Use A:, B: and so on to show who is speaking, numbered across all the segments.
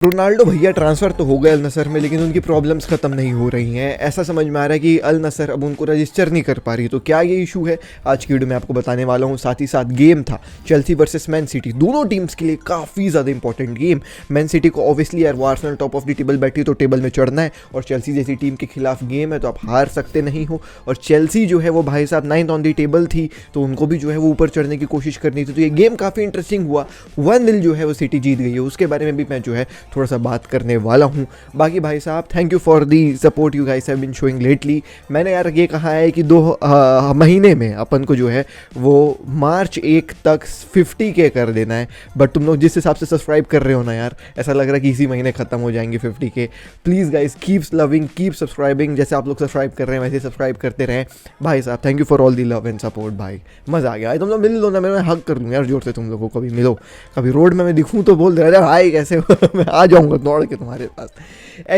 A: Ronaldo भैया transfer तो हो गए अल नसर में, लेकिन उनकी प्रॉब्लम्स ख़त्म नहीं हो रही हैं। ऐसा समझ में आ रहा है कि अल नसर अब उनको रजिस्टर नहीं कर पा रही। तो क्या ये इशू है, आज की वीडियो में आपको बताने वाला हूँ। साथ ही साथ गेम था चेल्सी वर्सेस मैन सिटी, दोनों टीम्स के लिए काफ़ी ज़्यादा इंपॉर्टेंट गेम। मैन सिटी को ऑब्वियसली यार वो Arsenal top of the table बैठी तो टेबल में चढ़ना है, और चेल्सी जैसी टीम के खिलाफ गेम है तो आप हार सकते नहीं हो। और चेल्सी जो है वो भाई साहब 9th ऑन द टेबल थी, तो उनको भी जो है वो ऊपर चढ़ने की कोशिश करनी थी। तो ये गेम काफ़ी इंटरेस्टिंग हुआ। 1-0 जो है वो सिटी जीत गई है, उसके बारे में भी मैं जो है थोड़ा सा बात करने वाला हूं। बाकी भाई साहब thank you for the support you guys have been showing lately. मैंने यार ये कहा है कि 2 महीने में अपन को जो है वो मार्च 1 तक 50K कर देना है। बट तुम लोग जिस हिसाब से सब्सक्राइब कर रहे हो ना यार, ऐसा लग रहा है कि इसी महीने खत्म हो जाएंगे 50K। Please guys keep loving, keep subscribing. जैसे आप लोग सब्सक्राइब कर रहे हैं वैसे सब्सक्राइब करते रहें भाई साहब। Thank you for all the love and support भाई, मज़ा आ गया। तुम लोग मिल लो ना, मैं हक कर लूँ यार जोर से। तुम लोगों को कभी मिलो, कभी रोड में मैं दिखूँ तो बोल दे रहा भाई कैसे हो मैं आ जाऊँगा दौड़ के तुम्हारे पास।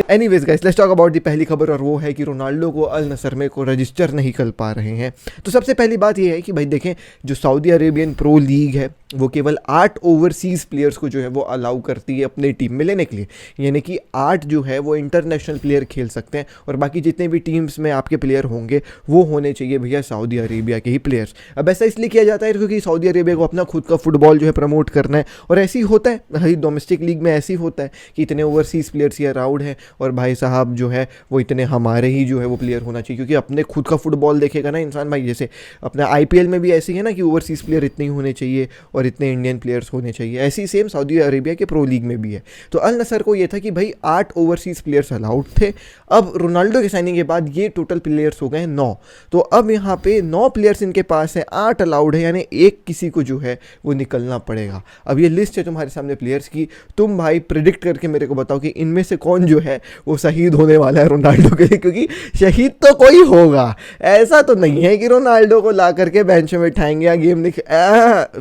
A: Anyways guys, let's talk about the पहली खबर, और वो है कि रोनाल्डो को अल नसर में को रजिस्टर नहीं कर पा रहे हैं। तो सबसे पहली बात ये है कि भाई देखें, जो सऊदी अरेबियन प्रो लीग है वो केवल 8 ओवरसीज़ प्लेयर्स को जो है वो अलाउ करती है अपने टीम में लेने के लिए। यानी कि 8 जो है वो इंटरनेशनल प्लेयर खेल सकते हैं, और बाकी जितने भी टीम्स में आपके प्लेयर होंगे वो होने चाहिए भैया सऊदी अरेबिया के ही प्लेयर्स। अब ऐसा इसलिए किया जाता है क्योंकि सऊदी अरेबिया को अपना खुद का फुटबॉल जो है प्रमोट करना है, और ऐसे ही होता है भाई डोमेस्टिक लीग में। ऐसे ही होता है कि इतने ओवरसीज़ प्लेयर्स ही अलाउड हैं, और भाई साहब जो है वो इतने हमारे ही जो है वो प्लेयर होना चाहिए, क्योंकि अपने खुद का फुटबॉल देखेगा ना इंसान भाई। जैसे अपना IPL में भी ऐसे ही है ना कि ओवरसीज़ प्लेयर इतने ही होने चाहिए और इतने इंडियन प्लेयर्स होने चाहिए। ऐसी सेम सऊदी अरेबिया के प्रो लीग में भी है। तो अल नसर को ये था कि भाई 8 ओवरसीज़ प्लेयर्स अलाउड थे। अब रोनाल्डो के साइनिंग के बाद ये टोटल प्लेयर्स हो गए 9। तो अब यहाँ पे 9 प्लेयर्स इनके पास है, 8 अलाउड है, यानी एक किसी को जो है वो निकलना पड़ेगा। अब ये लिस्ट है तुम्हारे सामने प्लेयर्स की, तुम भाई प्रिडिक्ट करके मेरे को बताओ कि इनमें से कौन जो है वो शहीद होने वाला है रोनाल्डो के लिए। क्योंकि शहीद तो कोई होगा, ऐसा तो नहीं है कि रोनाल्डो को ला करके बेंच में बैठाएंगे या गेम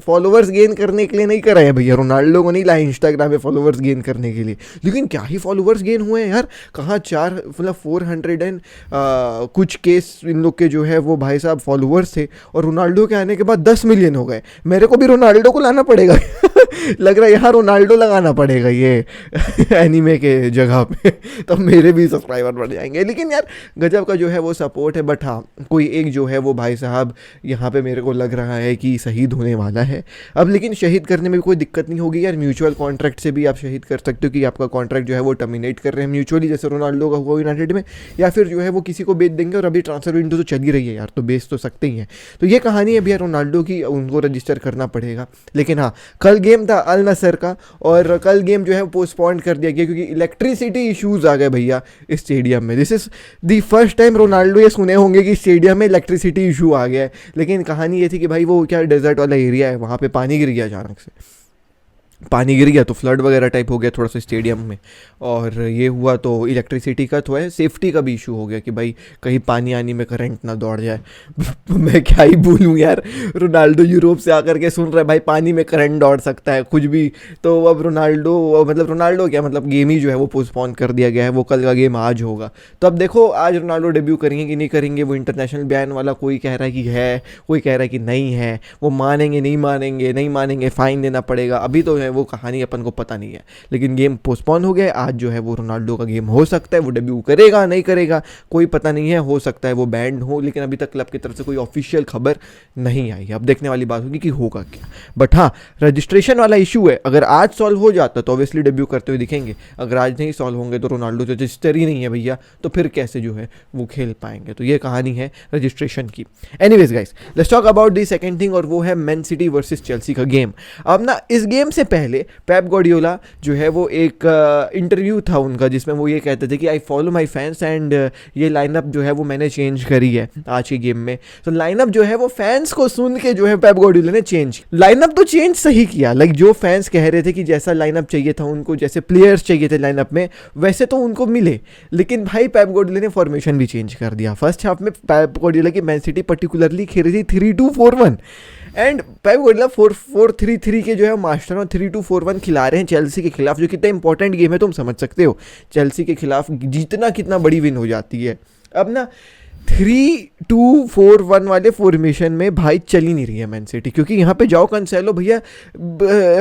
A: फॉलोवर्स गेन करने के लिए नहीं कर रहे हैं भैया। रोनाल्डो को नहीं लाए इंस्टाग्राम पे फॉलोवर्स गेन करने के लिए, लेकिन क्या ही फॉलोवर्स गेन हुए हैं यार। कहाँ 400 एंड कुछ केस इन लोग के जो है वो भाई साहब फॉलोवर्स थे, और रोनाल्डो के आने के बाद 10 मिलियन हो गए। मेरे को भी रोनाल्डो को लाना पड़ेगा लग रहा है यहाँ रोनाल्डो लगाना पड़ेगा ये एनीमे के जगह पे, तब मेरे भी सब्सक्राइबर बढ़ जाएंगे। लेकिन यार गजब का जो है वो सपोर्ट है। बट हाँ, कोई एक जो है वो भाई साहब यहाँ पे मेरे को लग रहा है कि शहीद होने वाला है। अब लेकिन शहीद करने में कोई दिक्कत नहीं होगी यार, म्यूचुअल कॉन्ट्रैक्ट से भी आप शहीद कर सकते हो कि आपका कॉन्ट्रैक्ट जो है वो टर्मिनेट कर रहे हैं म्यूचुअली, जैसे रोनाल्डो का हुआ यूनाइटेड में, या फिर जो है वो किसी को बेच देंगे। और अभी ट्रांसफर विंडो तो चल ही रही है यार, तो बेच तो सकते ही हैं। तो ये कहानी है भैया रोनाल्डो की, उनको रजिस्टर करना पड़ेगा। लेकिन हाँ, कल गेम था अल नसर का, और कल गेम जो है पोस्टपोन कर दिया गया क्योंकि इलेक्ट्रिसिटी इश्यूज आ गए भैया इस स्टेडियम में। This is the first time Ronaldo ये सुने होंगे कि स्टेडियम में इलेक्ट्रिसिटी इशू आ गया है। लेकिन कहानी ये थी कि भाई वो क्या डेजर्ट वाला एरिया है, वहाँ पे पानी गिर गया अचानक से। पानी गिर गया तो फ्लड वगैरह टाइप हो गया थोड़ा सा स्टेडियम में, और ये हुआ तो इलेक्ट्रिसिटी का थोड़ा सेफ्टी का भी इशू हो गया कि भाई कहीं पानी आने में करंट ना दौड़ जाए मैं क्या ही बोलूँ यार, रोनाल्डो यूरोप से आकर के सुन रहा है भाई पानी में करंट दौड़ सकता है कुछ भी। तो अब रोनाल्डो क्या मतलब गेम ही जो है वो पोस्टपोन कर दिया गया है। वो कल का गेम आज होगा। तो अब देखो आज रोनाल्डो डेब्यू करेंगे कि नहीं करेंगे। वो इंटरनेशनल बैन वाला कोई कह रहा है कि है, कोई कह रहा है कि नहीं है। वो मानेंगे नहीं मानेंगे फ़ाइन देना पड़ेगा। अभी तो वो कहानी अपन को पता नहीं है, लेकिन गेम पोस्टपोन हो गया। आज जो है वो रोनाल्डो का गेम हो सकता है, वो डेब्यू करेगा नहीं करेगा कोई पता नहीं है। हो सकता है वो बैंड हो, लेकिन अभी तक क्लब की तरफ से कोई ऑफिशियल खबर नहीं आई है। अब देखने वाली बात होगी कि होगा क्या। बट हाँ, रजिस्ट्रेशन वाला इशू है, अगर आज सॉल्व हो जाता तो ऑब्वियसली डेब्यू करते हुए दिखेंगे। अगर आज नहीं सॉल्व होंगे तो रोनाल्डो तो रजिस्टर ही नहीं है भैया, तो फिर कैसे जो है वो खेल पाएंगे। तो ये कहानी है रजिस्ट्रेशन की। Anyways guys, let's talk about the second thing, और वो है मैन सिटी वर्सेस चेल्सी का गेम। अब ना इस गेम से पहले पेप गार्डियोला जो है वो एक इंटरव्यू था उनका, जिसमें वो ये कहते थे कि I follow my fans, and ये लाइनअप जो है वो मैंने चेंज करी है आज के गेम में। तो लाइनअप जो है वो फैंस को सुन के जो है पेप गार्डियोला ने चेंज लाइनअप तो चेंज सही किया। लाइक जो फैंस कह रहे थे कि जैसा लाइनअप चाहिए था उनको, जैसे प्लेयर्स चाहिए थे लाइनअप में, वैसे तो उनको मिले। लेकिन भाई पेप गार्डियोला ने फॉर्मेशन भी चेंज कर दिया। फर्स्ट हाफ में पेप गार्डियोला की मैन सिटी पर्टिकुलरली खेल रही थी 3-2-4-1, एंड पेप गार्डियोला 4-4-3-3 के जो है मास्टर और 3-2-4-1 खिला रहे हैं चेल्सी के खिलाफ, जो कितना इंपॉर्टेंट गेम है तुम समझ सकते हो। चेल्सी के खिलाफ जीतना कितना बड़ी विन हो जाती है। अब ना 3-2-4-1 वाले फॉर्मेशन में भाई चल ही नहीं रही है मैन सिटी, क्योंकि यहाँ पे जाओ कंसेलो भैया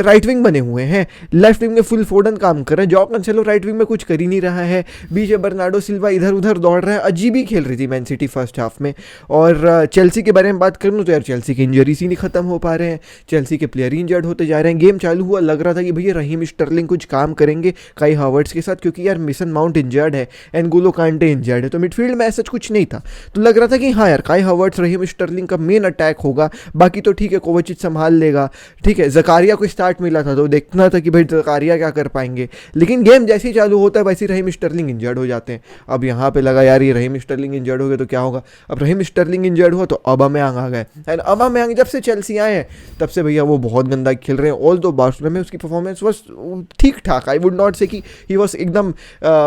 A: राइट विंग बने हुए हैं, लेफ्ट विंग में फुल फोर्डन काम कर रहे हैं, जाओ कंसेलो राइट विंग में कुछ कर ही नहीं रहा है, बीच में बर्नार्डो सिल्वा इधर उधर दौड़ रहा है, अजीब ही खेल रही थी मैन सिटी फर्स्ट हाफ में। और चेल्सी के बारे में बात करूँ तो यार चेल्सी के इंजरीज ही नहीं खत्म हो पा रहे हैं, चेल्सी के प्लेयर इंजर्ड होते जा रहे हैं। गेम चालू हुआ लग रहा था कि भैया रहीम स्टर्लिंग कुछ काम करेंगे काई हावर्ट्स के साथ, क्योंकि यार मिसन माउंट इंजर्ड है, एनगोलो कांटे इंजर्ड है, तो मिडफील्ड में ऐसा कुछ नहीं था। तो लग रहा था कि हाँ यार काई हावर्ट्स रहीम स्टर्लिंग का मेन अटैक होगा, बाकी तो ठीक है कोवाचिच संभाल लेगा, ठीक है। जकारिया को स्टार्ट मिला था तो देखना था कि भाई जकारिया क्या कर पाएंगे, लेकिन गेम जैसे ही चालू होता है वैसे ही रहीम स्टर्लिंग इंजर्ड हो जाते हैं। अब यहाँ पे लगा यार ये रहीम स्टर्लिंग इंजर्ड हो गया तो क्या होगा, अब रहीम स्टर्लिंग इंजर्ड हुआ तो अबामेयांग आ गए, एंड अबामेयांग जब से चेल्सी आए हैं तब से भैया वो बहुत गंदा खेल रहे हैं। ऑल दो बार्सिलोना में उसकी परफॉर्मेंस वाज ठीक ठाक, आई वुड नॉट से कि ही वाज एकदम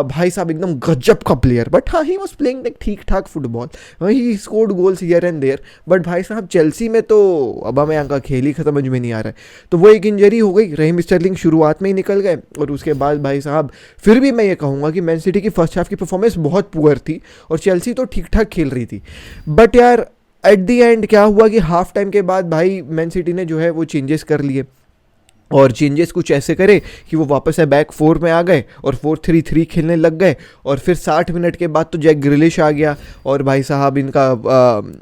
A: भाई साहब एकदम गजब का प्लेयर, बट हाँ ही वाज प्लेइंग लाइक ठीक ठाक football, he scored goals here and there. But भाई साहब चेल्सी में तो अबामेयांग का खेल ही समझ में नहीं आ रहा है। तो वो एक इंजरी हो गई, रहीम स्टर्लिंग शुरुआत में ही निकल गए, और उसके बाद भाई साहब फिर भी मैं ये कहूँगा कि मैन सिटी की फर्स्ट हाफ की परफॉर्मेंस बहुत पुअर थी और चेल्सी तो ठीक ठाक खेल रही थी। बट यार एट दी एंड क्या हुआ कि हाफ टाइम के बाद भाई मैन सिटी ने जो है वो चेंजेस कर लिए, और चेंजेस कुछ ऐसे करे कि वो वापस से बैक 4 में आ गए और 4-3-3 खेलने लग गए। और फिर 60 मिनट के बाद तो जैक ग्रिलिश आ गया और भाई साहब इनका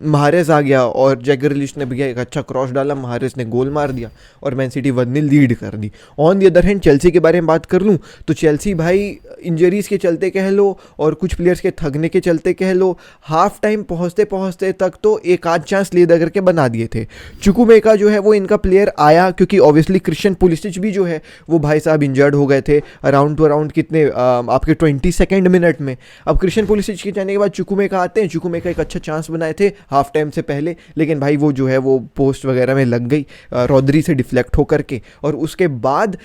A: महारेज आ गया, और जैक ग्रिलिश ने भैया एक अच्छा क्रॉस डाला, महारेज ने गोल मार दिया और मैन सिटी 1-0 लीड कर दी। On the other hand Chelsea के बारे में बात कर लूँ तो चेल्सी भाई इंजरीज़ के चलते कह लो और कुछ प्लेयर्स के थकने के चलते कह लो, हाफ टाइम पहुँचते पहुँचते तक तो एक आध चांस ले दे करके बना दिए थे। चुकुमेका जो है वो इनका प्लेयर आया, क्योंकि ऑब्वियसली क्रिश्चियन पुलिसिच भी जो है वो भाई साहब इंजर्ड हो गए थे अराउंड टू अराउंड कितने आपके 22 मिनट में। अब क्रिश्चियन पुलिसिच के जाने के बाद चुकुमेका आते हैं, चुकुमेका एक अच्छा चांस बनाए थे हाफ टाइम से पहले, लेकिन भाई वो जो है वो पोस्ट वगैरह में लग गई रॉद्री से डिफ्लेक्ट होकर के। और उसके बाद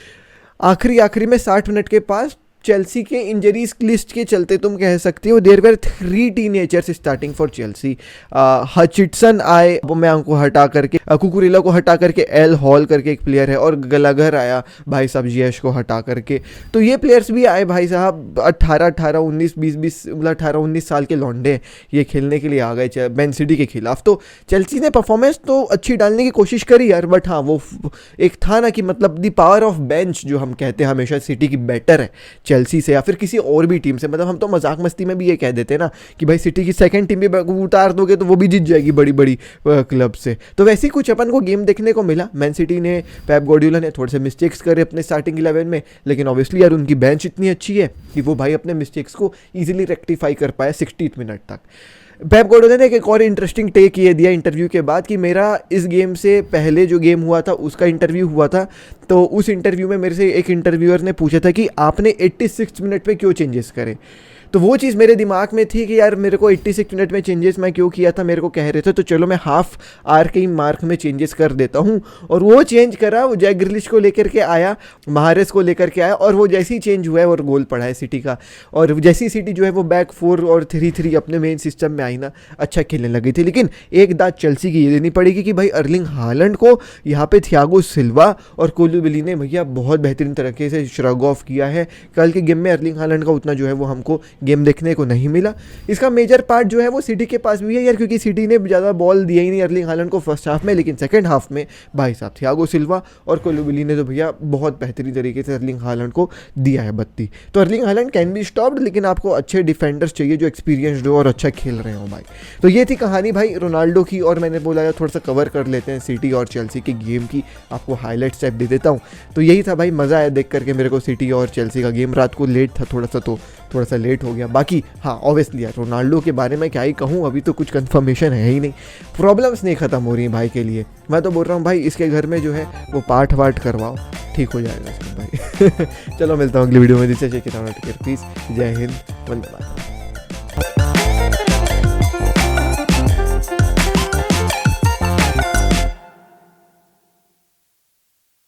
A: आखिरी में 60 मिनट के पास चेल्सी के इंजरीज लिस्ट के चलते तुम कह सकते हो there were 3 teenagers starting for Chelsea. Hutchinson आए, अबामेयांग को हटा करके, कुकुरेला को हटा करके एल हॉल करके एक प्लेयर है, और गलाघर आया भाई साहब जियश को हटा करके। तो ये प्लेयर्स भी आए भाई साहब 18-19 साल के लौंडे ये खेलने के लिए आ गए मैन सिटी के खिलाफ। तो चेल्सी ने परफॉर्मेंस तो अच्छी डालने की कोशिश करी यार, बट हाँ वो एक था ना कि मतलब दी पावर ऑफ बेंच जो हम कहते हैं हमेशा सिटी की बेटर है चेल्सी से या फिर किसी और भी टीम से। मतलब हम तो मजाक मस्ती में भी ये कह देते हैं ना कि भाई सिटी की सेकंड टीम भी उतार दोगे तो वो भी जीत जाएगी बड़ी बड़ी क्लब से। तो वैसे ही कुछ अपन को गेम देखने को मिला। मैन सिटी ने, पेप गार्डियोला ने थोड़े से मिस्टेक्स करे अपने स्टार्टिंग 11 में, लेकिन ऑब्वियसली यार उनकी बेंच इतनी अच्छी है कि वो भाई अपने मिस्टेक्स को ईजिली रेक्टिफाई कर पाए 60 मिनट तक। पेप गार्डियोला ने एक और इंटरेस्टिंग टेक ये दिया इंटरव्यू के बाद कि मेरा इस गेम से पहले जो गेम हुआ था उसका इंटरव्यू हुआ था, तो उस इंटरव्यू में मेरे से एक इंटरव्यूअर ने पूछा था कि आपने 86 मिनट में क्यों चेंजेस करे। तो वो चीज़ मेरे दिमाग में थी कि यार मेरे को 86 मिनट में चेंजेस मैं क्यों किया था, मेरे को कह रहे थे तो चलो मैं हाफ आर के ही मार्क में चेंजेस कर देता हूँ। और वो चेंज करा, वो जैक ग्रिलिश को लेकर के आया, महारेज को लेकर के आया, और वो जैसे ही चेंज हुआ है और गोल पड़ा है सिटी का। और जैसी सिटी जो है वो बैक 4 और 3-3 अपने मेन सिस्टम में आई ना, अच्छा खेलने लगी थी। लेकिन एक दाद चेल्सी की ये देनी पड़ेगी कि भाई अर्लिंग हालैंड को यहाँ पे थियागो सिल्वा और कोलुबेली ने भैया बहुत बेहतरीन तरीके से श्रग ऑफ किया है। कल के गेम में अर्लिंग हालैंड का उतना जो है वो हमको गेम देखने को नहीं मिला। इसका मेजर पार्ट जो है वो सिटी के पास भी है यार, क्योंकि सिटी ने ज़्यादा बॉल दिया ही नहीं अर्लिंग हालैंड को फर्स्ट हाफ में, लेकिन सेकंड हाफ में भाई साहब थियागो सिल्वा और कोलुबेली ने तो भैया बहुत बेहतरीन तरीके से अर्लिंग हालैंड को दिया है बत्ती। तो Erling Haaland can be stopped, लेकिन आपको अच्छे डिफेंडर्स चाहिए जो एक्सपीरियंस्ड हो और अच्छा खेल रहे हो भाई। तो ये थी कहानी भाई रोनाल्डो की, और मैंने बोला यार थोड़ा सा कवर कर लेते हैं सिटी और चेल्सी के गेम की, आपको हाईलाइट स्टेप दे देता हूँ। तो यही था भाई, मज़ा आया देख करके मेरे को सिटी और चेल्सी का गेम। रात को लेट था थोड़ा सा, तो थोड़ा सा लेट हो गया। बाकी हाँ ऑब्वियसली यार रोनाल्डो के बारे में क्या ही कहूँ, अभी तो कुछ कंफर्मेशन है ही नहीं, प्रॉब्लम्स नहीं ख़त्म हो रही भाई के लिए। मैं तो बोल रहा हूँ भाई इसके घर में जो है वो पाठ वाठ करवाओ, ठीक हो जाएगा सब भाई। चलो मिलता हूँ अगली वीडियो में, जिससे प्लीज़। जय हिंद, वंदे मातरम।